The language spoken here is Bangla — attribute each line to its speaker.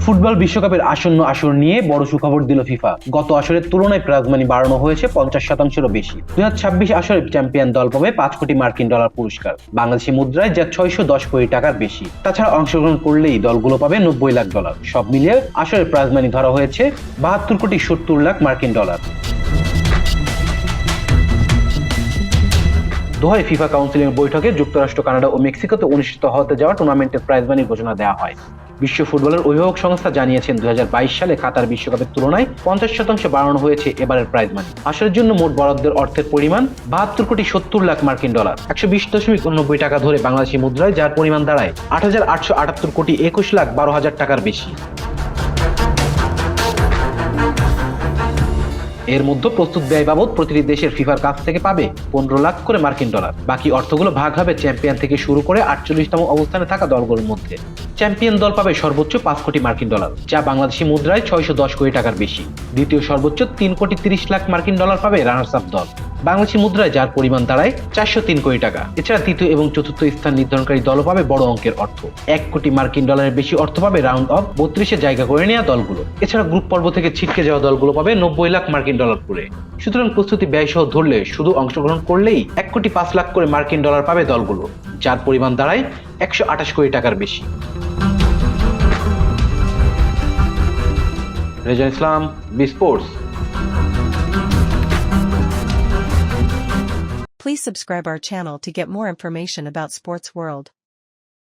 Speaker 1: ফুটবল বিশ্বকাপের আসন্ন আসর নিয়ে বড় সুখবর দিল ফিফা। গত আসরের তুলনায় প্রাইজ মানি বাড়ানো হয়েছে 50%-এরও বেশি। 2026 আসরের চ্যাম্পিয়ন দল পাবে 5 কোটি মার্কিন ডলার পুরস্কার, বাংলাদেশি মুদ্রায় যা 610 কোটি টাকার বেশি। তাছাড়া অংশগ্রহণ করলেই দলগুলো পাবে 90 লাখ ডলার। সব মিলিয়ে আসরের প্রাইজ মানি ধরা হয়েছে 72 কোটি 70 লাখ মার্কিন ডলার। দোহায় ফিফা কাউন্সিলের বৈঠকে যুক্তরাষ্ট্র, কানাডা ও মেক্সিকোতে অনুষ্ঠিত হতে যাওয়া টুর্নামেন্টের প্রাইজ মানির ঘোষণা দেওয়া হয়। বিশ্ব ফুটবলের অভিভাবক সংস্থা জানিয়েছেন 2022 সালে কাতার বিশ্বকাপের তুলনায় 50% বাড়ানো হয়েছে এবারের প্রাইজ মানি। আসরের জন্য মোট বরাদ্দের অর্থের পরিমাণ 72 কোটি 70 লাখ মার্কিন ডলার, 120.89 টাকা ধরে বাংলাদেশি মুদ্রায়, যার পরিমাণ দাঁড়ায় 8,878 কোটি 21 লাখ 12 হাজার টাকার বেশি। এর মধ্যে প্রস্তুত ব্যয় বাবদ প্রতিটি দেশের ফিফার কাছ থেকে পাবে 15 লাখ করে মার্কিন ডলার। বাকি অর্থগুলো ভাগ হবে চ্যাম্পিয়ন থেকে শুরু করে 48তম অবস্থানে থাকা দলগুলোর মধ্যে। চ্যাম্পিয়ন দল পাবে সর্বোচ্চ 5 কোটি মার্কিন ডলার, যা বাংলাদেশি মুদ্রায় 610 কোটি টাকার বেশি। দ্বিতীয় সর্বোচ্চ 3 কোটি 30 লাখ মার্কিন ডলার পাবে রানার্স আপ দল, বাংলাদেশি মুদ্রায় যার পরিমাণ দাঁড়ায় 403 কোটি টাকা। এছাড়া তৃতীয় এবং চতুর্থ স্থান নির্ধারণকারী দলও পাবে বড় অঙ্কের অর্থ। 1 কোটি মার্কিন ডলারের বেশি অর্থ পাবে রাউন্ড অফ 32-এ জায়গা করে নেওয়া দলগুলো। এছাড়া গ্রুপ পর্ব থেকে ছিটকে যাওয়া দলগুলো পাবে 90 লাখ মার্কিন ডলার করে। সুতরাং প্রস্তুতি ব্যয় সহ ধরলে শুধু অংশগ্রহণ করলেই 1 কোটি 5 লাখ করে মার্কিন ডলার পাবে দলগুলো, যার পরিমাণ দাঁড়ায় 128 কোটি টাকার বেশি। Rezan Islam, B Sports.
Speaker 2: Please subscribe our channel to get more information about sports world.